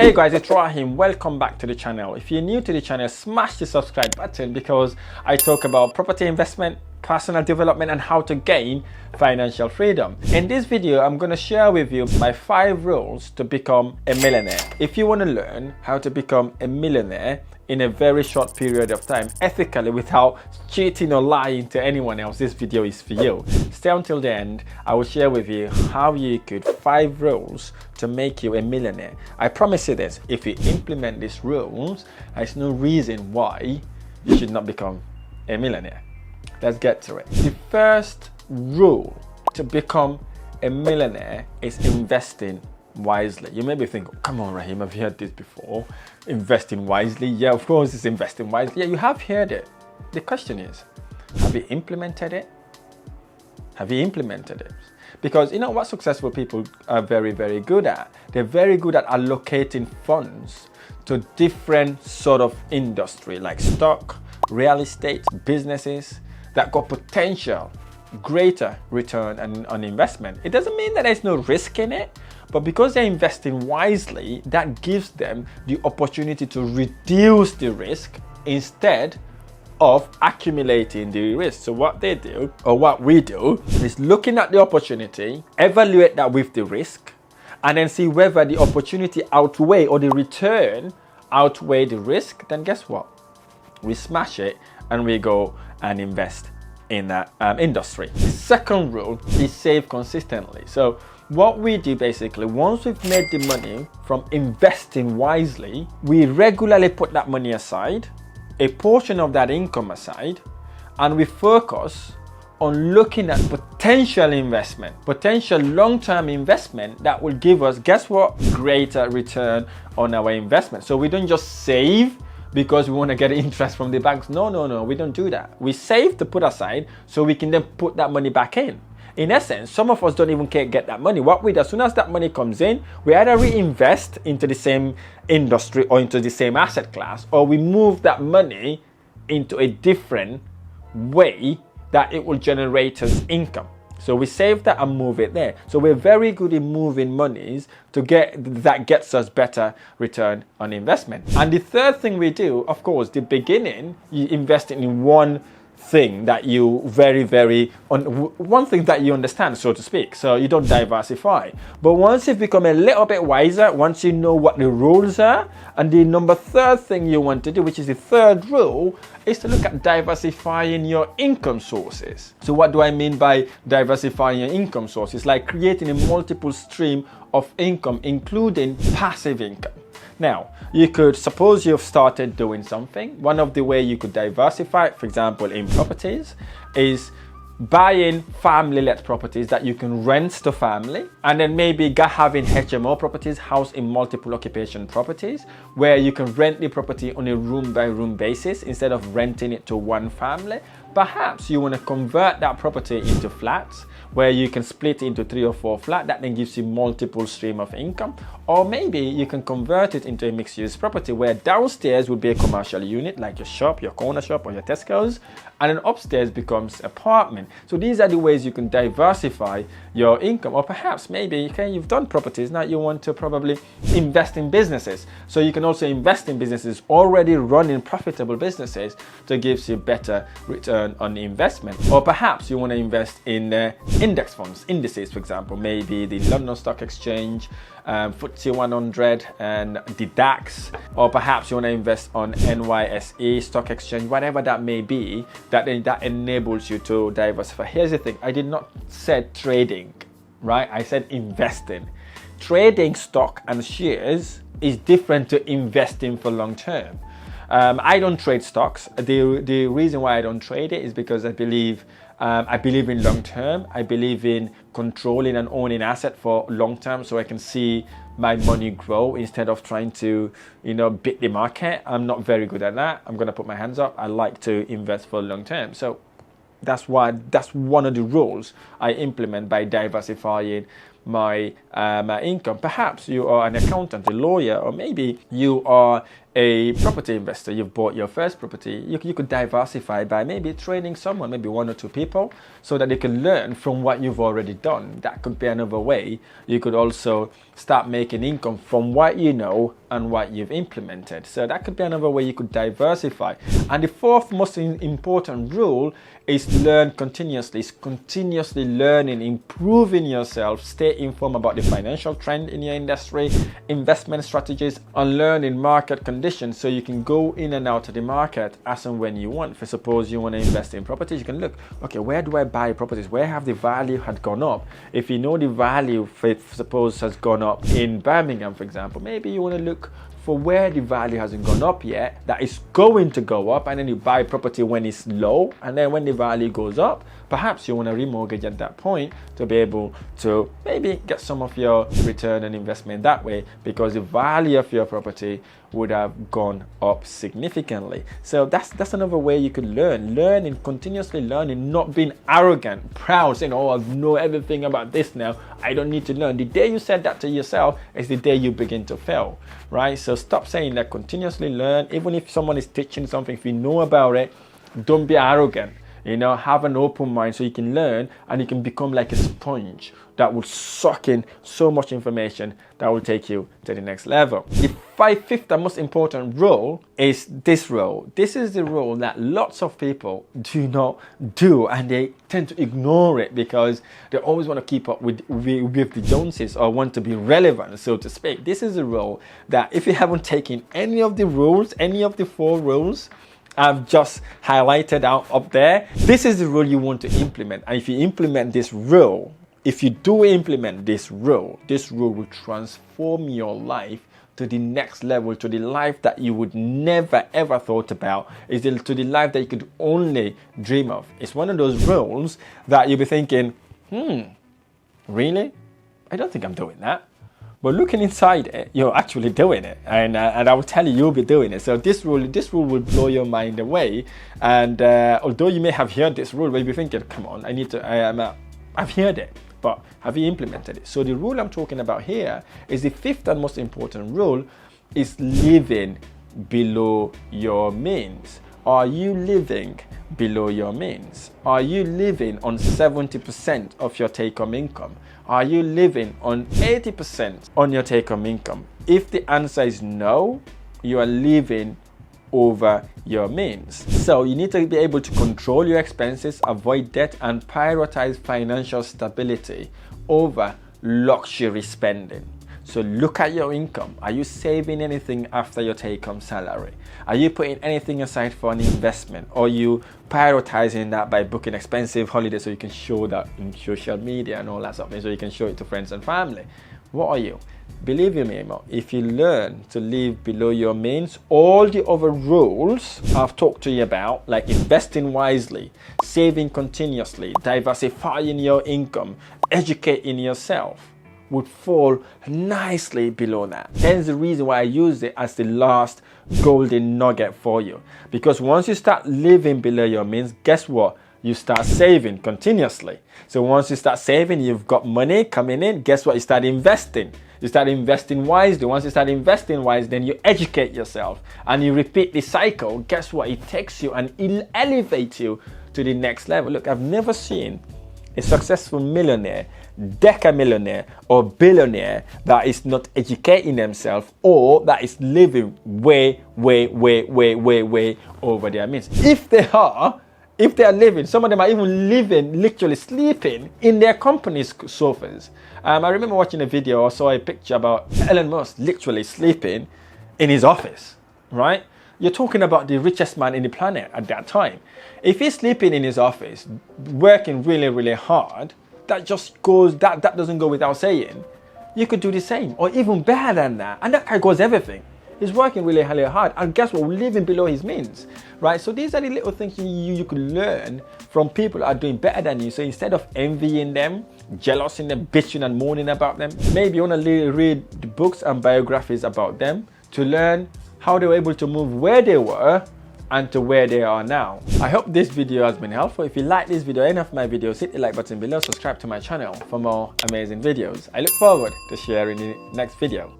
Hey guys, it's Rahim. Welcome back to the channel. If you're new to the channel, smash the subscribe button because I talk about property investment, personal development, and how to gain financial freedom. In this video, I'm going to share with you my 5 rules to become a millionaire. If you want to learn how to become a millionaire in a very short period of time, ethically, without cheating or lying to anyone else, this video is for you. Stay until the end. I will share with you how you could 5 rules to make you a millionaire. I promise you this, if you implement these rules, there's no reason why you should not become a millionaire. Let's get to it. The first rule to become a millionaire is investing wisely. You may be thinking, come on Rahim, have you heard this before? Investing wisely? Yeah, of course it's investing wisely. Yeah, you have heard it. The question is, have you implemented it? Have you implemented it? Because you know what successful people are very, very good at? They're very good at allocating funds to different sort of industry like stock, real estate, businesses that got potential greater return on investment. It doesn't mean that there's no risk in it, but because they're investing wisely, that gives them the opportunity to reduce the risk instead of accumulating the risk. So what they do, or what we do, is looking at the opportunity, evaluate that with the risk, and then see whether the opportunity outweigh or the return outweigh the risk. Then guess what? We smash it and we go and invest in that industry. The second rule is save consistently. So what we do basically, once we've made the money from investing wisely, we regularly put that money aside, a portion of that income aside, and we focus on looking at potential investment, potential long-term investment that will give us, guess what? Greater return on our investment. So we don't just save because we want to get interest from the banks. No, we don't do that. We save to put aside so we can then put that money back in. In essence, some of us don't even get that money. What we do, as soon as that money comes in, we either reinvest into the same industry or into the same asset class, or we move that money into a different way that it will generate us income. So we save that and move it there. So we're very good in moving monies to that gets us better return on investment. And the third thing we do, of course, the beginning, you invest in one thing that you one thing that you understand, so to speak. So you don't diversify. But once you've become a little bit wiser, once you know what the rules are, and the third thing you want to do, which is the third rule, is to look at diversifying your income sources. So what do I mean by diversifying your income sources? Like creating a multiple stream of income, including passive income. Now, you could suppose you've started doing something. One of the way you could diversify, for example, in properties, is buying family-led properties that you can rent to family, and then maybe having HMO properties, house in multiple occupation properties, where you can rent the property on a room-by-room basis instead of renting it to one family. Perhaps you want to convert that property into flats where you can split it into 3 or 4 flats. That then gives you multiple stream of income. Or maybe you can convert it into a mixed-use property where downstairs would be a commercial unit like your shop, your corner shop, or your Tesco's, and then upstairs becomes apartment. So these are the ways you can diversify your income. Or perhaps maybe, okay, you've done properties, now you want to probably invest in businesses. So you can also invest in businesses already running profitable businesses that gives you better return on investment. Or perhaps you want to invest in index funds, indices, for example, maybe the London Stock Exchange, FTSE 100 and the DAX, or perhaps you want to invest on NYSE stock exchange, whatever that may be, that enables you to diversify. Here's the thing, I did not say trading, right? I said investing. Trading stock and shares is different to investing for long term. I don't trade stocks. The reason why I don't trade it is because I believe in long term. I believe in controlling and owning asset for long term, so I can see my money grow instead of trying to, beat the market. I'm not very good at that. I'm gonna put my hands up. I like to invest for long term. So that's one of the rules I implement by diversifying my income. Perhaps you are an accountant, a lawyer, or maybe you are a property investor, you've bought your first property, you could diversify by maybe training someone, maybe 1 or 2 people, so that they can learn from what you've already done. That could be another way. You could also start making income from what you know and what you've implemented. So that could be another way you could diversify. And the fourth most important rule is learn continuously. It's continuously learning, improving yourself, stay informed about the financial trend in your industry, investment strategies, and learning market conditions, so you can go in and out of the market as and when you want. For suppose you want to invest in properties, you can look, okay, where do I buy properties? Where have the value had gone up? If you know the value, for suppose, has gone up in Birmingham, for example, maybe you want to look for where the value hasn't gone up yet, that is going to go up, and then you buy property when it's low, and then when the value goes up, perhaps you want to remortgage at that point to be able to maybe get some of your return and investment that way, because the value of your property would have gone up significantly. So that's another way you could learning, continuously learning, not being arrogant, proud, saying, oh, I know everything about this now, I don't need to learn. The day you said that to yourself is the day you begin to fail, right? So stop saying that, continuously learn. Even if someone is teaching something, if you know about it, don't be arrogant. Have an open mind so you can learn, and you can become like a sponge that will suck in so much information that will take you to the next level. The fifth and most important rule is this rule. This is the rule that lots of people do not do, and they tend to ignore it because they always want to keep up with the Joneses, or want to be relevant, so to speak. This is the rule that if you haven't taken any of the rules, any of the 4 rules I've just highlighted out up there, this is the rule you want to implement. And if you implement this rule, if you do implement this rule will transform your life to the next level, to the life that you would never ever thought about, to the life that you could only dream of. It's one of those rules that you'll be thinking, really? I don't think I'm doing that. But looking inside it, you're actually doing it, and I will tell you, you'll be doing it. So this rule will blow your mind away. And although you may have heard this rule, but you'll be thinking, come on, I've heard it, but have you implemented it? So the rule I'm talking about here is the 5th and most important rule, is living below your means. Are you living below your means? Are you living on 70% of your take-home income? Are you living on 80% on your take-home income? If the answer is no, you are living over your means. So you need to be able to control your expenses, avoid debt, and prioritize financial stability over luxury spending. So look at your income. Are you saving anything after your take-home salary? Are you putting anything aside for an investment? Or are you prioritizing that by booking expensive holidays so you can show that in social media and all that stuff, so you can show it to friends and family? What are you? Believe me, if you learn to live below your means, all the other rules I've talked to you about, like investing wisely, saving continuously, diversifying your income, educating yourself, would fall nicely below that. Hence the reason why I use it as the last golden nugget for you. Because once you start living below your means, guess what? You start saving continuously. So once you start saving, you've got money coming in. Guess what? You start investing. You start investing wisely. Once you start investing wisely, then you educate yourself and you repeat the cycle. Guess what? It takes you and it'll elevate you to the next level. Look, I've never seen a successful millionaire, decamillionaire, or billionaire that is not educating themselves, or that is living way over their means. If they are living, some of them are even living, literally sleeping in their company's sofas. I remember watching a video or saw a picture about Elon Musk literally sleeping in his office, right? You're talking about the richest man in the planet at that time. If he's sleeping in his office, working really hard, that doesn't go without saying. You could do the same, or even better than that. And that guy goes everything. He's working really hard, and guess what? We're living below his means, right? So these are the little things you could learn from people that are doing better than you. So instead of envying them, jealousing them, bitching and moaning about them, maybe you want to read books and biographies about them to learn how they were able to move where they were and to where they are now. I hope this video has been helpful. If you like this video, any of my videos, hit the like button below, subscribe to my channel for more amazing videos. I look forward to sharing the next video.